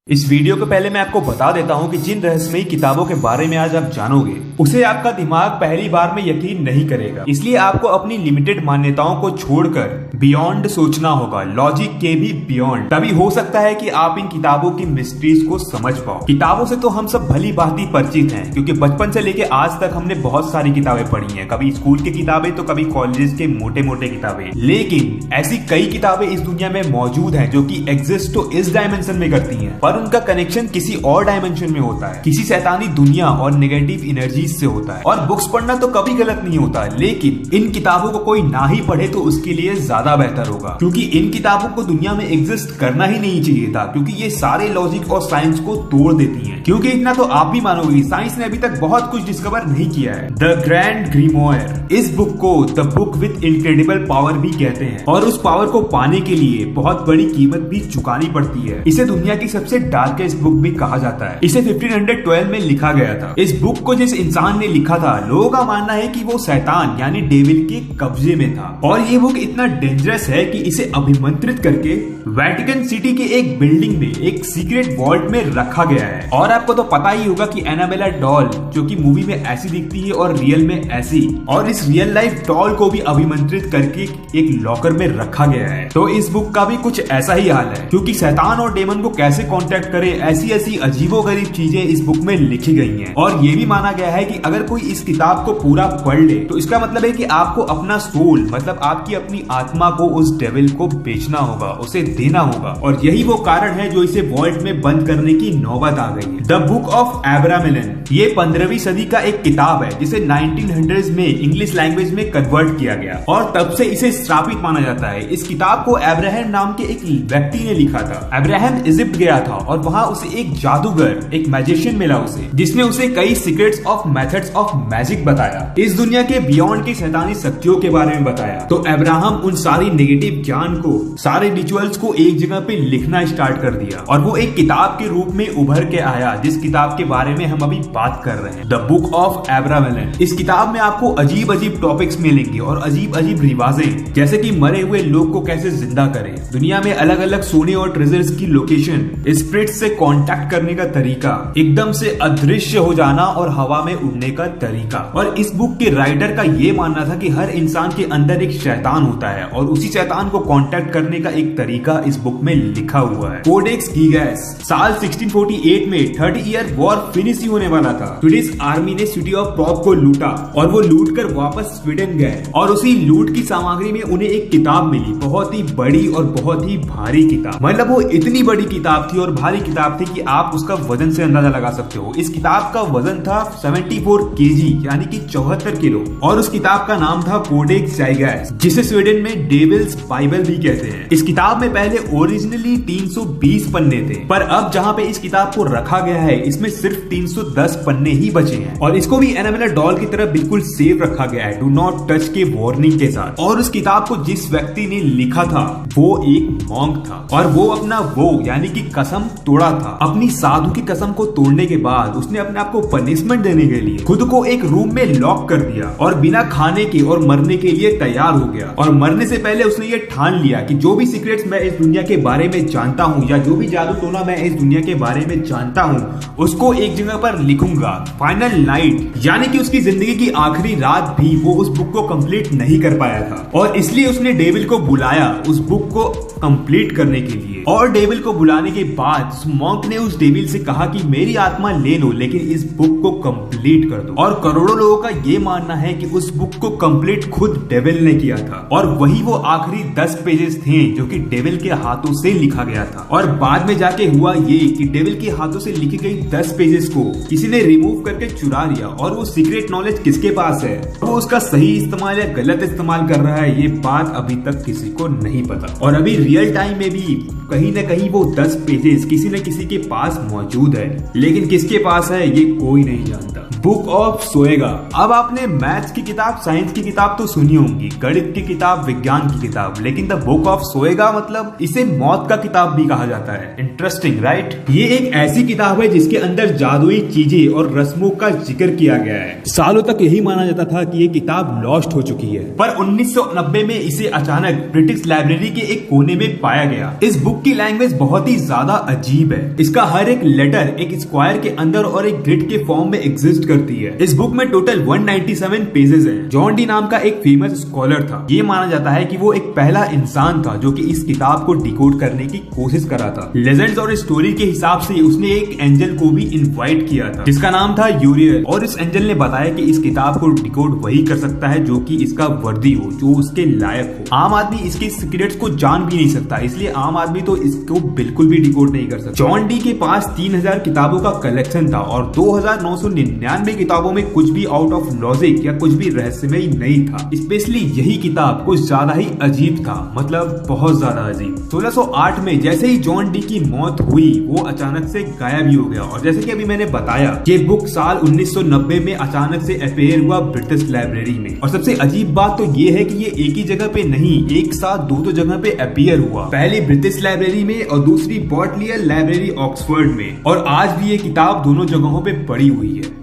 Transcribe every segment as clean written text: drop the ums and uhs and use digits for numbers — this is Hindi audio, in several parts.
इस वीडियो के पहले मैं आपको बता देता हूं कि जिन रहस्यमयी किताबों के बारे में आज आप जानोगे उसे आपका दिमाग पहली बार में यकीन नहीं करेगा। इसलिए आपको अपनी लिमिटेड मान्यताओं को छोड़कर बियॉन्ड सोचना होगा, लॉजिक के भी बियॉन्ड। तभी हो सकता है कि आप इन किताबों की मिस्ट्रीज को समझ पाओ। किताबों से तो हम सब भली भांति परिचित हैं, क्योंकि बचपन से लेके आज तक हमने बहुत सारी किताबें पढ़ी हैं, कभी स्कूल की किताबें तो कभी कॉलेज के मोटे मोटे किताबें। लेकिन ऐसी कई किताबें इस दुनिया में मौजूद हैं जो कि एग्जिस्ट तो इस डायमेंशन में करती हैं, पर उनका कनेक्शन किसी और डायमेंशन में होता है, किसी शैतानी दुनिया और नेगेटिव एनर्जी से होता है। और बुक्स पढ़ना तो कभी गलत नहीं होता, लेकिन इन किताबों को कोई ना ही पढ़े तो उसके लिए ज्यादा बेहतर होगा, क्योंकि इन किताबों को दुनिया में एग्जिस्ट करना ही नहीं चाहिए था, क्योंकि ये सारे लॉजिक और साइंस को तोड़ देती हैं। क्योंकि इतना तो आप भी मानोगे, साइंस ने अभी तक बहुत कुछ डिस्कवर नहीं किया है। द ग्रैंड ग्रीमोयर, इस बुक को the book with incredible power भी कहते हैं, और उस पावर को पाने के लिए बहुत बड़ी कीमत भी चुकानी पड़ती है। इसे दुनिया की सबसे डार्केस्ट बुक भी कहा जाता है। इसे 1512 में लिखा गया था। इस बुक को जिस इंसान ने लिखा था, लोगों का मानना है कि वो शैतान यानी डेविल के कब्जे में था। और ये बुक इतना डेंजरस है कि इसे अभिमंत्रित करके वेटिकन सिटी के एक बिल्डिंग में एक सीक्रेट वॉल्ट में रखा गया है। और आपको तो पता ही होगा कि एनाबेला डॉल जो कि मूवी में ऐसी दिखती है और रियल में ऐसी, और इस रियल लाइफ डॉल को भी अभिमंत्रित करके एक लॉकर में रखा गया है। तो इस बुक का भी कुछ ऐसा ही हाल है, क्योंकि शैतान और डेमन को कैसे कांटेक्ट करे, ऐसी ऐसी अजीबोगरीब चीजें इस बुक में लिखी गई हैं। और ये भी माना गया है कि अगर कोई इस किताब को पूरा पढ़ ले तो इसका मतलब है कि आपको अपना सोल, मतलब आपकी अपनी आत्मा को उस डेविल को बेचना होगा, उसे देना होगा। और यही वो कारण है जो इसे वॉल्ट में बंद करने की नौबत आ गई है। द बुक ऑफ एब्रामेलन, ये 15वीं सदी का एक किताब है जिसे 1900s में इंग्लिश लैंग्वेज में कन्वर्ट किया गया, और तब से इसे श्रापित माना जाता है। इस किताब को अब्राहम नाम के एक व्यक्ति ने लिखा था। अब्राहम इजिप्ट गया था और वहां उसे एक जादूगर, एक मैजिशियन मिला उसे, जिसने उसे कई secrets of methods of magic बताया, इस दुनिया के बियॉन्ड की शैतानी शक्तियों के बारे में बताया। तो अब्राहम उन सारी नेगेटिव ज्ञान को, सारे रिचुअल्स को एक जगह पे लिखना स्टार्ट कर दिया, और वो एक किताब के रूप में उभर के आया, जिस किताब के बारे में हम अभी बात कर रहे हैं, द बुक ऑफ एब्रामेलन। इस किताब में आपको अजीब अजीब टॉपिक्स मिलेंगे और अजीब अजीब रिवाजें, जैसे कि मरे हुए लोग को कैसे जिंदा करें, दुनिया में अलग अलग सोने और ट्रेजर्स की लोकेशन, स्पिरिट्स से कांटेक्ट करने का तरीका, एकदम से अदृश्य हो जाना और हवा में उड़ने का तरीका। और इस बुक के राइटर का ये मानना था कि हर इंसान के अंदर एक शैतान होता है, और उसी शैतान को कांटेक्ट करने का एक तरीका इस बुक में लिखा हुआ है। कोडेक्स गीगस, साल 1648 में 30 ईयर वॉर फिनिश ही होने वाला था। स्वीडिश आर्मी ने सिटी ऑफ प्रॉप को लूटा, और वो लूट कर वापस स्वीडन गए, और उसी लूट की सामग्री में उन्हें एक किताब मिली, बहुत ही बड़ी और बहुत ही भारी किताब। मतलब वो इतनी बड़ी किताब थी और भारी किताब थी कि आप उसका वजन से अंदाजा लगा सकते हो। इस किताब का वजन था 74 kg, यानी कि 74 किलो, और उस किताब का नाम था कोडेक्स गीगस, जिसे स्वीडन में डेविल्स बाइबल भी कहते हैं। इस किताब में पहले ओरिजिनली 320 पन्ने थे, पर अब जहां पे इस किताब को रखा गया है इसमें सिर्फ 310 पन्ने ही बचे हैं। और इसको भी एनाबेला डॉल की तरह बिल्कुल सेफ रखा गया है, डू नॉट टच के वार्निंग के साथ। और उस किताब को जिस व्यक्ति ने लिखा था वो एक मॉन्क था, और वो अपना यानी कि कसम तोड़ा था। अपनी साधु की कसम को तोड़ने के बाद उसने अपने आप को पनिशमेंट देने के लिए खुद को एक रूम में लॉक कर दिया, और बिना खाने के और मरने के लिए तैयार हो गया। और मरने से पहले उसने ये ठान लिया कि जो भी सीक्रेट्स मैं इस दुनिया के बारे में जानता हूँ, या जो भी जादू टोना मैं इस दुनिया के बारे में जानता हूँ, उसको एक जगह पर लिखूंगा। फाइनल नाइट, यानी कि उसकी जिंदगी की आखिरी रात भी वो उस बुक को कंप्लीट नहीं कर पाया था, और इसलिए उसने डेविल को बुलाया उस बुक को कंप्लीट करने के लिए। और डेविल को बुलाने के बाद मॉन्क ने उस डेविल से कहा कि मेरी आत्मा ले लो, लेकिन इस बुक को कंप्लीट कर दो। और करोड़ों लोगों का ये मानना है कि उस बुक को कंप्लीट खुद डेविल ने किया था, और वही वो आखिरी 10 पेजेस थे जो कि डेविल के हाथों से लिखा गया था। और बाद में जाके हुआ ये कि डेविल के हाथों से लिखी गई 10 पेजेस को किसी ने रिमूव करके चुरा लिया, और वो सीक्रेट नॉलेज किसके पास है, वो उसका सही इस्तेमाल या गलत इस्तेमाल कर रहा है, ये बात अभी तक किसी को नहीं पता। और अभी रियल टाइम में भी कहीं न कहीं वो 10 पेजेस किसी न किसी के पास मौजूद है, लेकिन किसके पास है ये कोई नहीं जानता। बुक ऑफ सोएगा। अब आपने मैथ्स की किताब, साइंस की किताब तो सुनी होंगी, गणित की किताब, विज्ञान की किताब, लेकिन द बुक ऑफ सोएगा मतलब इसे मौत का किताब भी कहा जाता है। Interesting right? ये एक ऐसी किताब है जिसके अंदर जादुई चीजें और रस्मों का जिक्र किया गया है। सालों तक यही माना जाता था कि ये किताब लॉस्ट हो चुकी है, पर 1990 में इसे अचानक ब्रिटिश लाइब्रेरी के एक कोने में में पाया गया। इस बुक की लैंग्वेज बहुत ही ज्यादा अजीब है। इसका हर एक लेटर एक स्क्वायर के अंदर और एक ग्रिड के फॉर्म में एग्जिस्ट करती है। इस बुक में टोटल 197 पेजेस हैं। जॉन डी नाम का एक फेमस स्कॉलर था। ये माना जाता है कि वो एक पहला इंसान था जो कि इस किताब को डिकोड करने की कोशिश करा था। लेजेंड्स और स्टोरी के हिसाब से उसने एक एंजल को भी इनवाइट किया था जिसका नाम था यूरियल, और इस एंजल ने बताया कि इस किताब को डिकोड वही कर सकता है जो कि इसका वर्दी हो, जो उसके लायक हो। आम आदमी इसके सीक्रेट्स को जान भी नहीं सकता, इसलिए आम आदमी तो इसको बिल्कुल भी डिकोड नहीं कर सकता। जॉन डी के पास 3000 किताबों का कलेक्शन था और 2999 किताबों में कुछ भी आउट ऑफ लॉजिक या कुछ भी रहस्यमय नहीं था। स्पेशली यही किताब कुछ ज्यादा ही अजीब था, मतलब बहुत ज्यादा अजीब। 1608 में जैसे ही जॉन डी की मौत हुई वो अचानक से गायब ही हो गया। और जैसे कि अभी मैंने बताया ये बुक साल 1990 में अचानक से अपीयर हुआ ब्रिटिश लाइब्रेरी में। और सबसे अजीब बात तो ये है कि ये एक ही जगह पे नहीं, एक साथ दो जगह पे अपीयर हुआ। पहली ब्रिटिश लाइब्रेरी में और दूसरी बॉटलियर लाइब्रेरी ऑक्सफोर्ड में। और आज भी ये किताब दोनों जगहों पे पड़ी हुई है।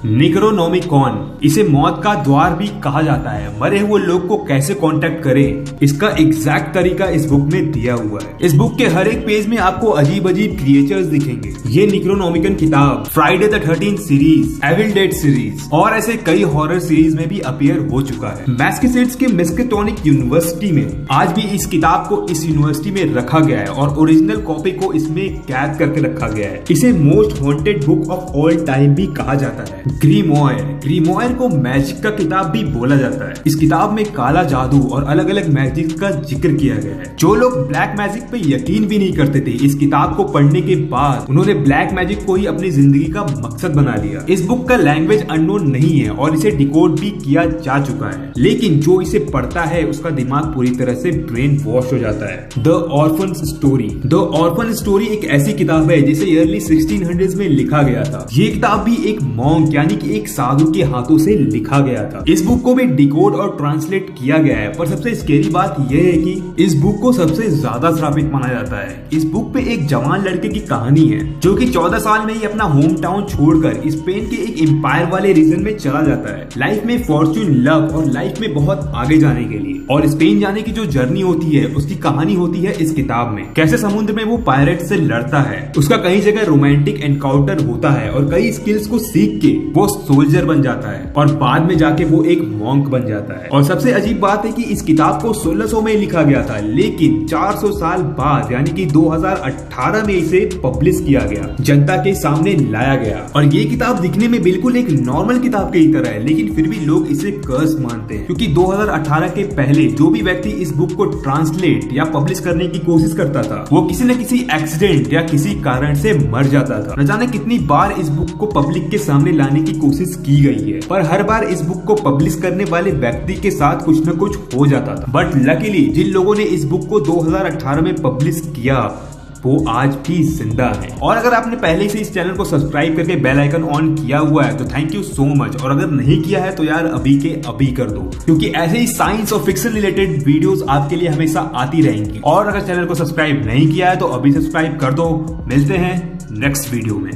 नेक्रोनोमिकॉन, इसे मौत का द्वार भी कहा जाता है। मरे हुए लोग को कैसे कांटेक्ट करें, इसका एग्जैक्ट तरीका इस बुक में दिया हुआ है। इस बुक के हर एक पेज में आपको अजीब अजीब क्रिएचर्स दिखेंगे। ये नेक्रोनोमिकन किताब Friday the 13th series, Evil Dead series और ऐसे कई हॉरर सीरीज में भी अपीयर हो चुका है। मैसाचुसेट्स के मिस्केटोनिक यूनिवर्सिटी में आज भी इस किताब को इस यूनिवर्सिटी में रखा गया है और ओरिजिनल कॉपी को इसमें कैद करके रखा गया है। इसे most haunted book of all time भी कहा जाता है। ग्रीमोयर को मैजिक का किताब भी बोला जाता है। इस किताब में काला जादू और अलग अलग मैजिक का जिक्र किया गया है। जो लोग ब्लैक मैजिक पे यकीन भी नहीं करते थे, इस किताब को पढ़ने के बाद उन्होंने ब्लैक मैजिक को ही अपनी जिंदगी का मकसद बना लिया। इस बुक का लैंग्वेज अननोन नहीं है और इसे डिकोड भी किया जा चुका है, लेकिन जो इसे पढ़ता है उसका दिमाग पूरी तरह से ब्रेन वॉश हो जाता है। The orphan story. The orphan story एक ऐसी किताब है जिसे अर्ली 1600s में लिखा गया था। ये किताब भी एक मॉन्क यानी कि एक साधु के हाथों से लिखा गया था। इस बुक को भी डिकोड और ट्रांसलेट किया गया है, पर सबसे स्केरी बात यह है कि इस बुक को सबसे ज्यादा श्रापित माना जाता है। इस बुक पे एक जवान लड़के की कहानी है जो कि 14 साल में ही अपना होम टाउन छोड़कर स्पेन के एक एम्पायर वाले रीजन में चला जाता है, लाइफ में फॉर्च्यून, लव और लाइफ में बहुत आगे जाने के लिए। और स्पेन जाने की जो जर्नी होती है उसकी कहानी होती है इस किताब में। कैसे समुद्र में वो पायरेट से लड़ता है, उसका कई जगह रोमांटिक एनकाउंटर होता है और कई स्किल्स को सीख के वो सोल्जर बन जाता है और बाद में जाके वो एक मॉन्क बन जाता है। और सबसे अजीब बात है कि इस किताब को 1600 में लिखा गया था, लेकिन 400 साल बाद यानी कि 2018 में इसे पब्लिश किया गया, जनता के सामने लाया गया। और ये किताब दिखने में बिल्कुल एक नॉर्मल किताब की तरह है, लेकिन फिर भी लोग इसे कर्स मानते हैं क्योंकि 2018 के पहले जो भी व्यक्ति इस बुक को ट्रांसलेट या पब्लिश करने की कोशिश करता था वो किसी न किसी एक्सीडेंट या किसी कारण से मर जाता था। न जाने कितनी बार इस बुक को पब्लिक के सामने लाने की कोशिश की गई है, पर हर बार इस बुक को पब्लिश करने वाले व्यक्ति के साथ कुछ न कुछ हो जाता था। बट लकीली जिन लोगों ने इस बुक को 2018 में पब्लिश किया वो आज भी जिंदा है। और अगर आपने पहले से इस चैनल को सब्सक्राइब करके बेल आइकन ऑन किया हुआ है तो थैंक यू सो मच, और अगर नहीं किया है तो यार अभी के अभी कर दो, क्योंकि ऐसे ही साइंस और फिक्शन रिलेटेड वीडियोस आपके लिए हमेशा आती रहेंगी। और अगर चैनल को सब्सक्राइब नहीं किया है तो अभी सब्सक्राइब कर दो। मिलते हैं नेक्स्ट वीडियो में।